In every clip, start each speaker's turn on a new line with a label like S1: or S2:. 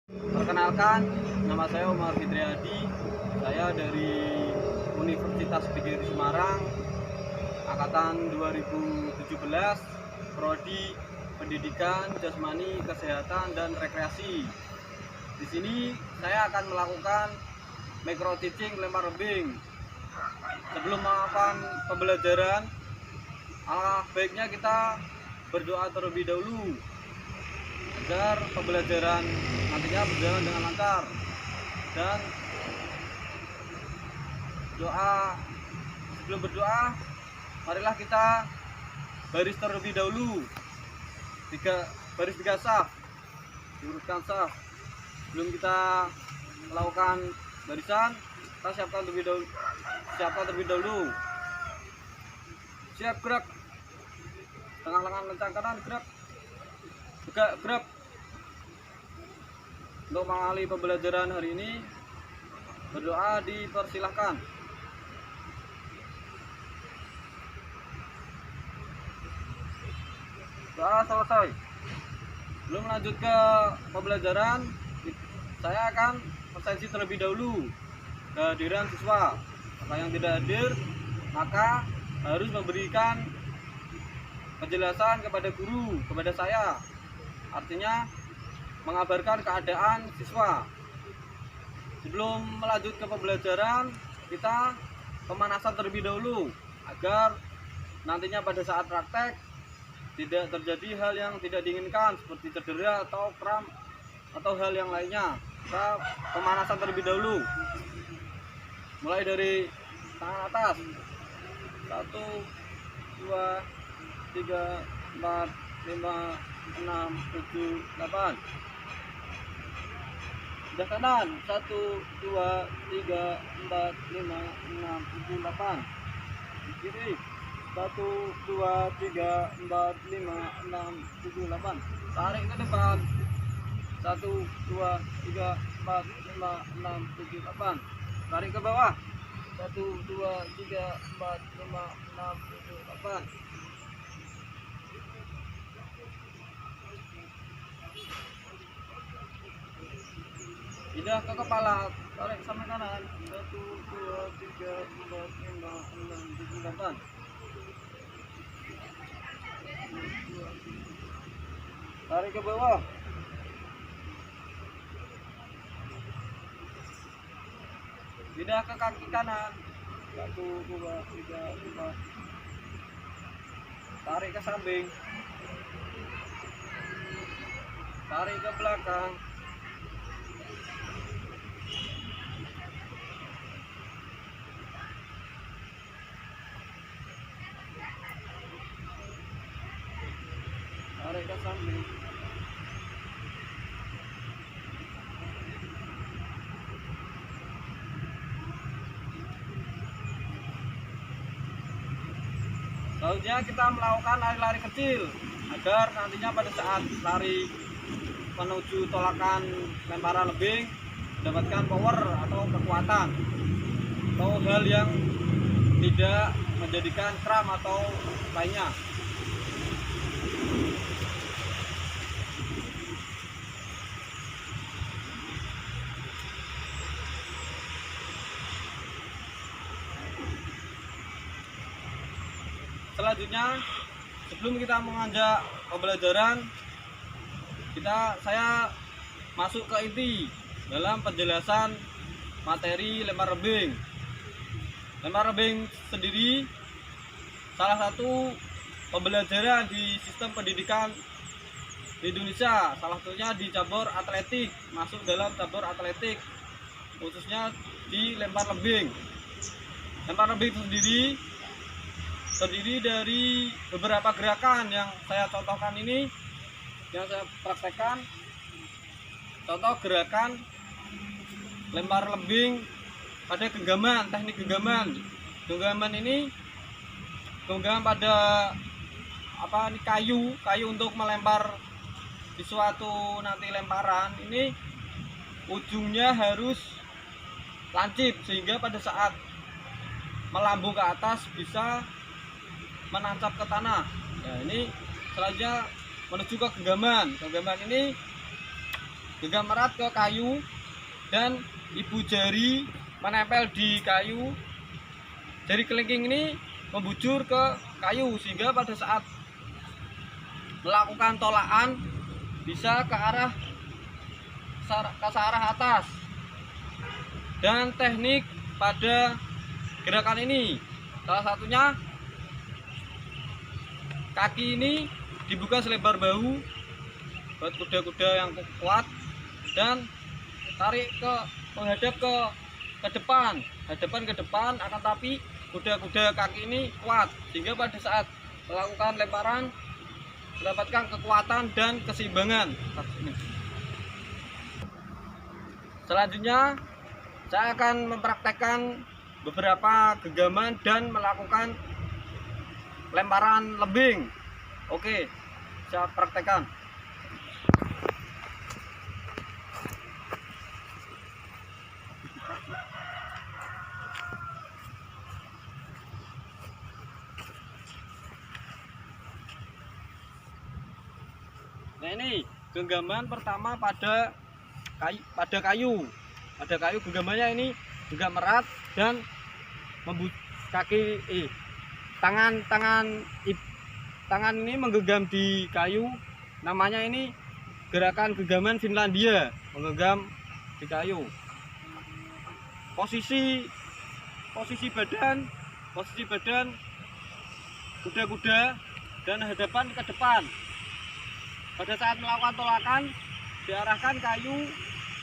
S1: Perkenalkan, nama saya Umar Fitriadi. Saya dari Universitas PGRI Semarang, angkatan 2017, prodi Pendidikan, Jasmani, Kesehatan, dan Rekreasi. Di sini saya akan melakukan micro teaching lempar lembing. Sebelum melakukan pembelajaran, baiknya kita berdoa terlebih dahulu agar pembelajaran nantinya berjalan dengan lancar. Dan sebelum berdoa, marilah kita baris terlebih dahulu, baris 3 saf, diurutkan saf. Sebelum kita melakukan barisan, kita siapkan terlebih dahulu. Siap, gerak. Tengah lengan lencang kanan, gerak. Gerak. Untuk mengawali pembelajaran hari ini, berdoa dipersilahkan. Doa selesai. Belum lanjut ke pembelajaran, saya akan absensi terlebih dahulu kehadiran siswa. Maka yang tidak hadir, maka harus memberikan penjelasan kepada guru, kepada saya. Artinya mengabarkan keadaan siswa. Sebelum melanjut ke pembelajaran, kita pemanasan terlebih dahulu agar nantinya pada saat praktek tidak terjadi hal yang tidak diinginkan seperti cedera atau kram atau hal yang lainnya. Kita pemanasan terlebih dahulu. Mulai dari tangan atas. 1, 2, 3, 4, 5, 6, 7, 8. Sebelah kanan. 1, 2, 3, 4, 5, 6, 7, 8. Di kiri. 1, 2, 3, 4, 5, 6, 7, 8. Tarik ke depan. 1, 2, 3, 4, 5, 6, 7, 8. Tarik ke bawah. 1, 2, 3, 4, 5, 6, 7, 8. Pindah ke kepala, tarik sampai kanan. 1, 2, 3, 4, 5, 6, 7, 8. Tarik ke bawah. Pindah ke kaki kanan. 1, 2, 3, 4. Tarik ke samping. Tarik ke belakang. Tarik ke samping. Selanjutnya kita melakukan lari-lari kecil agar nantinya pada saat lari menuju tolakan lemparan lebing mendapatkan power atau kekuatan atau hal yang tidak menjadikan kram atau lainnya. Selanjutnya, sebelum kita menganjak pembelajaran, saya masuk ke inti dalam penjelasan materi lempar lembing. Lempar lembing sendiri salah satu pembelajaran di sistem pendidikan di Indonesia, salah satunya di cabur atletik, masuk dalam cabur atletik, khususnya di lempar lembing. Lempar lembing sendiri terdiri dari beberapa gerakan yang saya contohkan ini, yang saya praktekkan. Contoh gerakan lempar lembing pada genggaman, teknik genggaman. Genggaman ini genggaman pada kayu untuk melempar di suatu nanti lemparan. Ini ujungnya harus lancip sehingga pada saat melambung ke atas bisa menancap ke tanah. Nah, ini selanjutnya menuju ke genggaman. Genggaman ini genggam erat ke kayu dan ibu jari menempel di kayu. Jari kelingking ini membujur ke kayu sehingga pada saat melakukan tolakan bisa ke arah atas. Dan teknik pada gerakan ini salah satunya kaki ini dibuka selebar bahu buat kuda-kuda yang kuat dan tarik ke menghadap ke depan, hadapan ke depan, akan tapi kuda-kuda kaki ini kuat sehingga pada saat melakukan lemparan mendapatkan kekuatan dan keseimbangan. Selanjutnya saya akan mempraktekkan beberapa genggaman dan melakukan lemparan lembing. Oke, saya praktekkan. Nah, ini genggaman pertama pada kayu. Pada kayu genggamannya ini genggam erat dan tangan ini menggenggam di kayu. Namanya ini gerakan genggaman Finlandia, menggenggam di kayu. Posisi badan kuda-kuda dan hadapan ke depan. Pada saat melakukan tolakan diarahkan kayu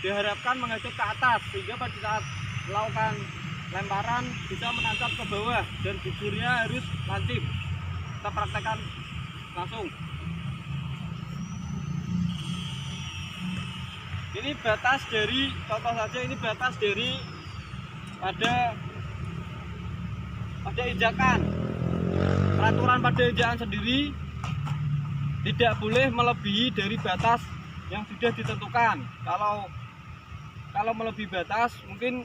S1: diharapkan menghadap ke atas sehingga pada saat melakukan lemparan bisa menancap ke bawah dan bujurnya harus lancip. Kita praktekkan langsung. Ini batas dari, contoh saja ini batas dari pada injakan. Peraturan pada injakan sendiri tidak boleh melebihi dari batas yang sudah ditentukan. Kalau melebihi batas mungkin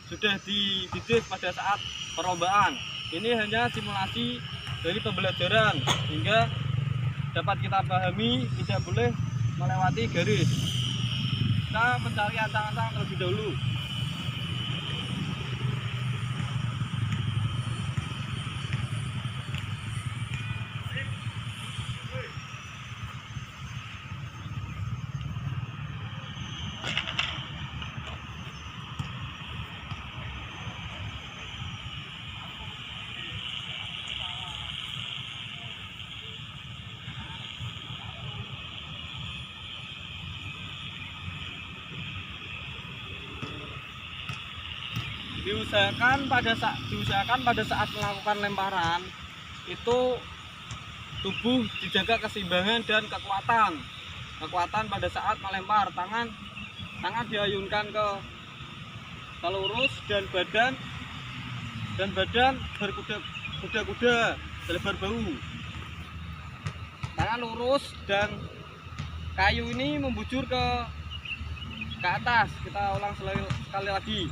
S1: sudah dididik pada saat perlombaan. Ini hanya simulasi dari pembelajaran sehingga dapat kita pahami tidak boleh melewati garis. Kita mencari ancang-ancang terlebih dahulu. Diusahakan pada saat melakukan lemparan itu tubuh dijaga keseimbangan dan kekuatan pada saat melempar. Tangan diayunkan ke lurus dan badan berkuda-kuda selebar bahu. Tangan lurus dan kayu ini membujur ke atas. Kita ulang sekali lagi.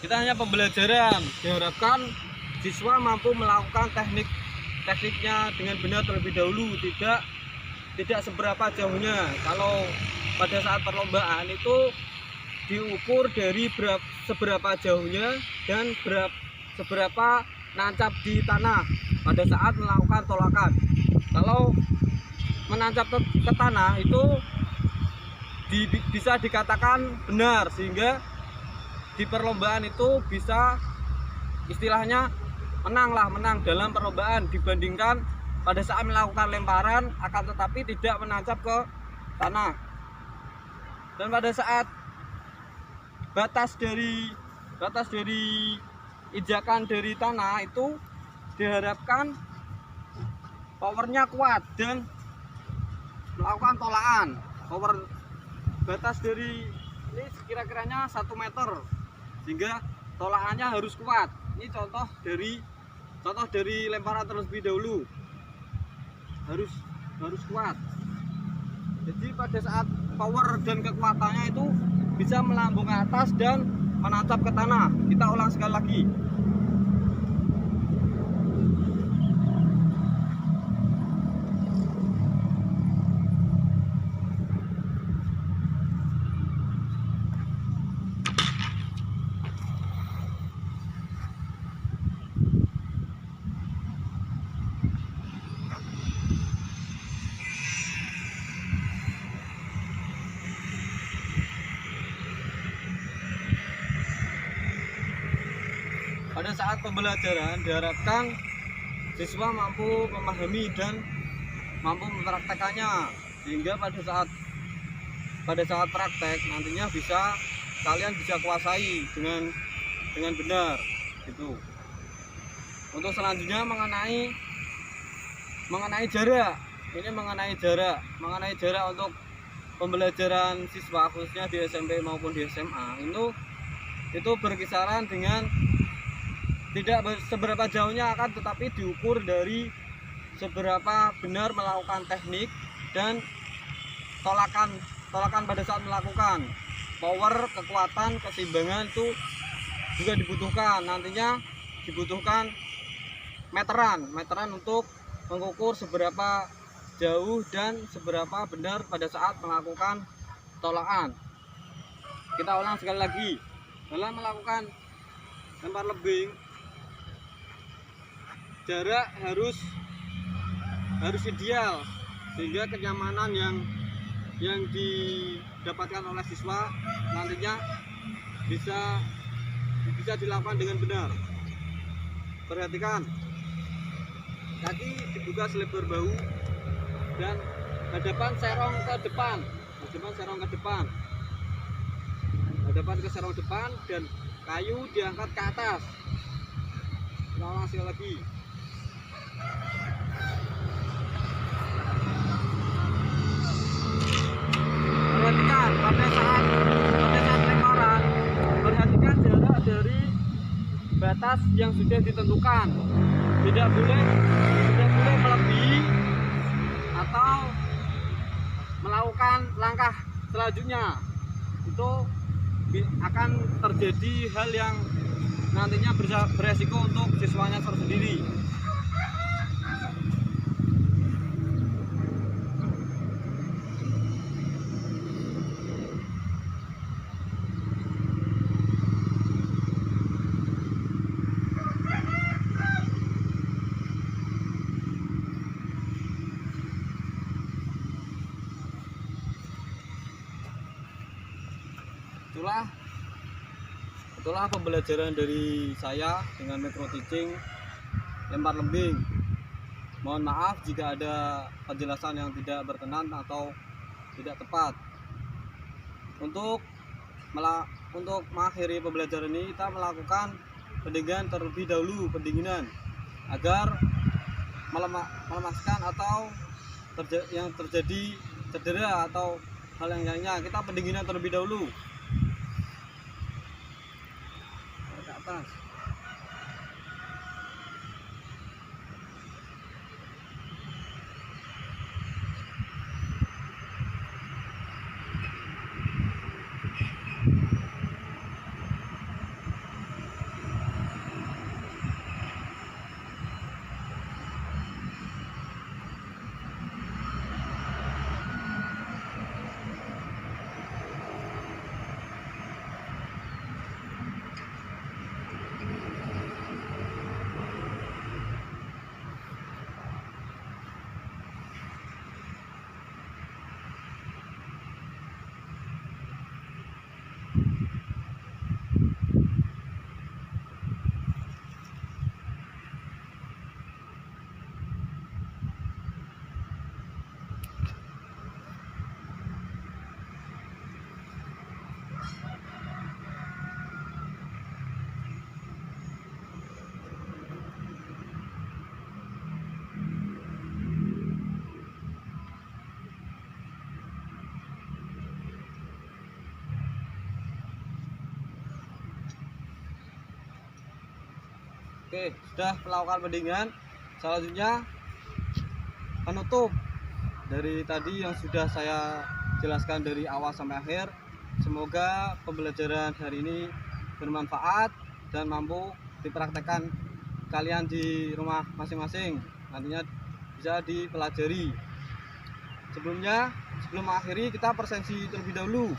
S1: Kita hanya pembelajaran. Diharapkan siswa mampu melakukan tekniknya dengan benar terlebih dahulu, tidak seberapa jauhnya. Kalau pada saat perlombaan itu diukur dari seberapa jauhnya dan seberapa nancap di tanah pada saat melakukan tolakan. Kalau menancap ke tanah itu bisa dikatakan benar, sehingga di perlombaan itu bisa istilahnya menang dalam perlombaan dibandingkan pada saat melakukan lemparan akan tetapi tidak menancap ke tanah. Dan pada saat batas dari injakan dari tanah itu diharapkan powernya kuat dan melakukan tolakan. Power batas dari ini kira-kiranya 1 meter sehingga tolakannya harus kuat. Ini contoh dari lemparan terlebih dahulu, harus kuat. Jadi pada saat power dan kekuatannya itu bisa melambung ke atas dan menancap ke tanah. Kita ulang sekali lagi. Pada saat pembelajaran diharapkan siswa mampu memahami dan mampu mempraktekannya, sehingga pada saat praktek nantinya kalian bisa kuasai dengan benar gitu. Untuk selanjutnya mengenai jarak. Ini mengenai jarak untuk pembelajaran siswa khususnya di SMP maupun di SMA itu berkisaran dengan tidak seberapa jauhnya akan tetapi diukur dari seberapa benar melakukan teknik dan tolakan pada saat melakukan. Power, kekuatan, keseimbangan itu juga dibutuhkan. Nantinya dibutuhkan meteran untuk mengukur seberapa jauh dan seberapa benar pada saat melakukan tolakan. Kita ulang sekali lagi. Dalam melakukan lempar lebing, jarak harus ideal sehingga kenyamanan yang didapatkan oleh siswa nantinya bisa dilakukan dengan benar. Perhatikan, kaki dibuka selebar bahu dan hadapan serong ke depan, dan kayu diangkat ke atas. Kita ulang sekali lagi. Perhatikan pada saat lemparan, perhatikan jarak dari batas yang sudah ditentukan. Tidak boleh melebihi atau melakukan langkah selanjutnya. Itu akan terjadi hal yang nantinya beresiko untuk siswanya tersendiri. Itulah pembelajaran dari saya dengan micro teaching lempar lembing. Mohon maaf jika ada penjelasan yang tidak berkenan atau tidak tepat. Untuk mengakhiri pembelajaran ini, kita melakukan pendinginan terlebih dahulu, agar melemaskan atau yang terjadi cedera atau hal yang lainnya. Kita pendinginan terlebih dahulu. Ke atas. Oke, sudah melakukan pendinginan. Selanjutnya penutup. Dari tadi yang sudah saya jelaskan dari awal sampai akhir, semoga pembelajaran hari ini bermanfaat dan mampu dipraktekkan kalian di rumah masing-masing, nantinya bisa dipelajari. Sebelum mengakhiri, kita presensi terlebih dahulu.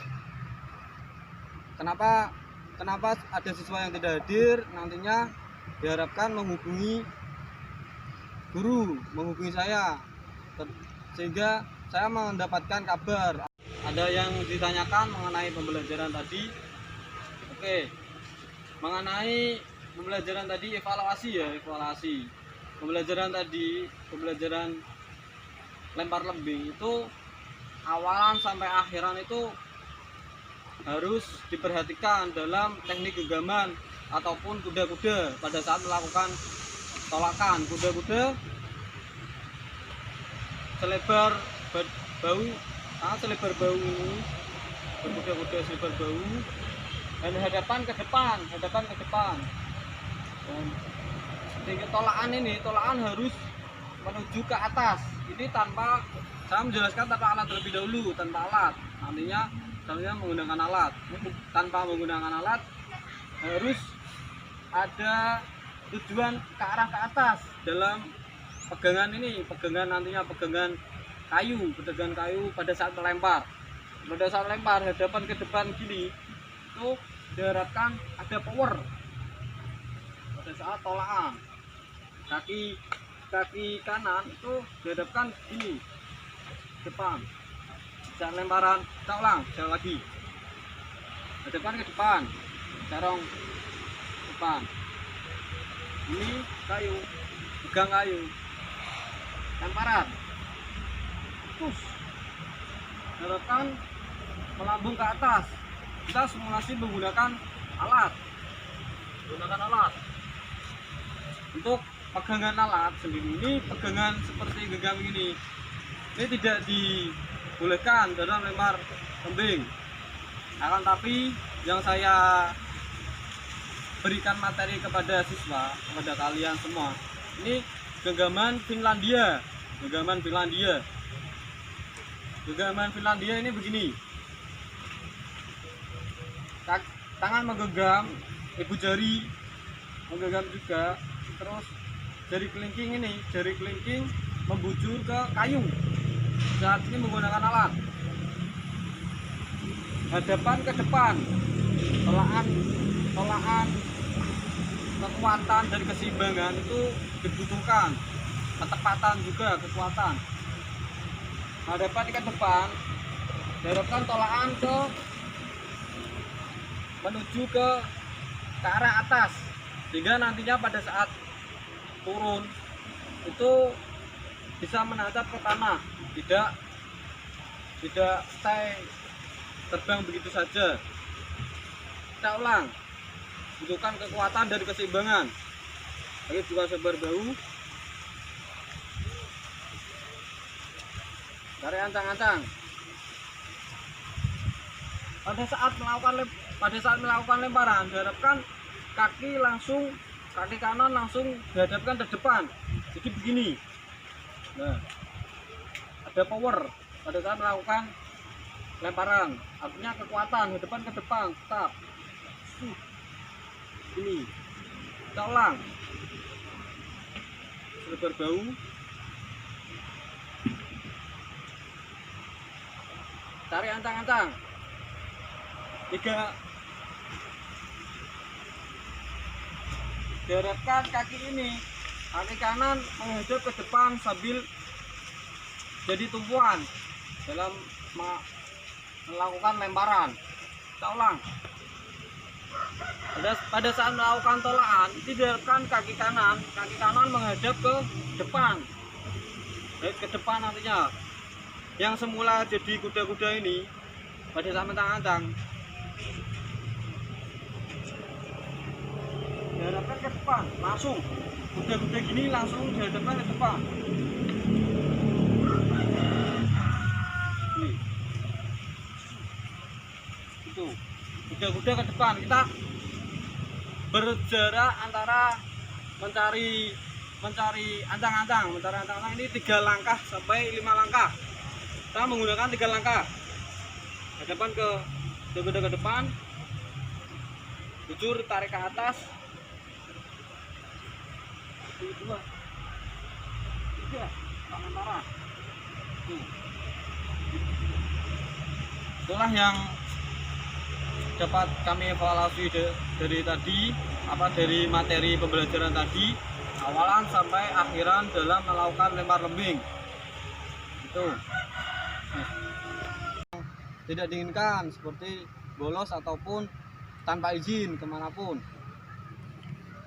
S1: Kenapa ada siswa yang tidak hadir? Nantinya diharapkan menghubungi guru, menghubungi saya, sehingga saya mendapatkan kabar. Ada yang ditanyakan mengenai pembelajaran tadi. Oke, mengenai pembelajaran tadi, evaluasi. Pembelajaran lempar lembing itu awalan sampai akhiran itu harus diperhatikan dalam teknik genggaman ataupun kuda-kuda pada saat melakukan tolakan. Kuda-kuda selebar bau ini, berkuda-kuda selebar bau, dan hadapan ke depan. Dan sedikit tolakan harus menuju ke atas. Ini saya menjelaskan tanpa alat terlebih dahulu, nantinya menggunakan alat. Tanpa menggunakan alat harus ada tujuan ke arah ke atas dalam pegangan nantinya pegangan kayu pada saat melempar. Hadapan ke depan gini itu diharapkan ada power pada saat tolakan. Kaki kanan itu dihadapkan ini depan. Saat lemparan, kita ulang sekali lagi. Hadapan ke depan, dorong depan. Ini kayu, pegang kayu, lemparan. Terus harapkan melambung ke atas. Kita simulasi menggunakan alat. Untuk pegangan alat sendiri, ini pegangan seperti genggam ini tidak dibolehkan dalam lempar lembing. Akan tapi yang saya berikan materi kepada siswa, kepada kalian semua, ini genggaman Finlandia. Genggaman Finlandia ini begini. Tangan menggenggam, ibu jari menggenggam juga, terus jari kelingking membujur ke kayu. Saat ini menggunakan alat. Hadapan ke depan, tolakan kekuatan dan keseimbangan itu dibutuhkan, ketepatan juga, kekuatan. Hadapan ke depan, diharapkan tolakan menuju ke arah atas, sehingga nantinya pada saat turun itu bisa menatap ke tanah, tidak stay terbang begitu saja. Kita ulang, butuhkan kekuatan dan keseimbangan. Lagi juga sebar bau, tarik ancang-ancang. Pada saat melakukan lemparan, diharapkan kaki kanan langsung dihadapkan ke depan. Jadi begini. Nah, ada power pada saat melakukan lemparan, artinya kekuatan hadapan ke depan, tetap. Ini kita ulang. Selebar bau, tarik ancang-ancang. 3. Diharapkan kaki kanan menghadap ke depan sambil jadi tumpuan dalam melakukan lemparan. Kita ulang. Pada saat melakukan tolakan, diharapkan kaki kanan menghadap ke depan. Ke depan nantinya. Yang semula jadi kuda-kuda ini pada saat mentang-mentang dihadapkan ke depan, langsung kuda-kuda gini langsung dihadapkan ke depan. Nih. Itu kuda-kuda ke depan, kita berjarak antara mencari ancang-ancang ini 3 langkah sampai 5 langkah. Kita menggunakan 3 langkah. Hadapan ke depan, jujur tarik ke atas. 1, 2, 3, tangan arah. Itulah yang dapat kami evaluasi dari materi pembelajaran tadi, awalan sampai akhiran dalam melakukan lempar lembing. Itu tidak diinginkan seperti bolos ataupun tanpa izin kemanapun.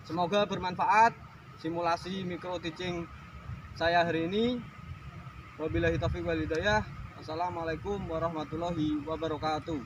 S1: Semoga bermanfaat simulasi micro teaching saya hari ini. Wabillahi taufiq wal hidayah. Wassalamualaikum warahmatullahi wabarakatuh.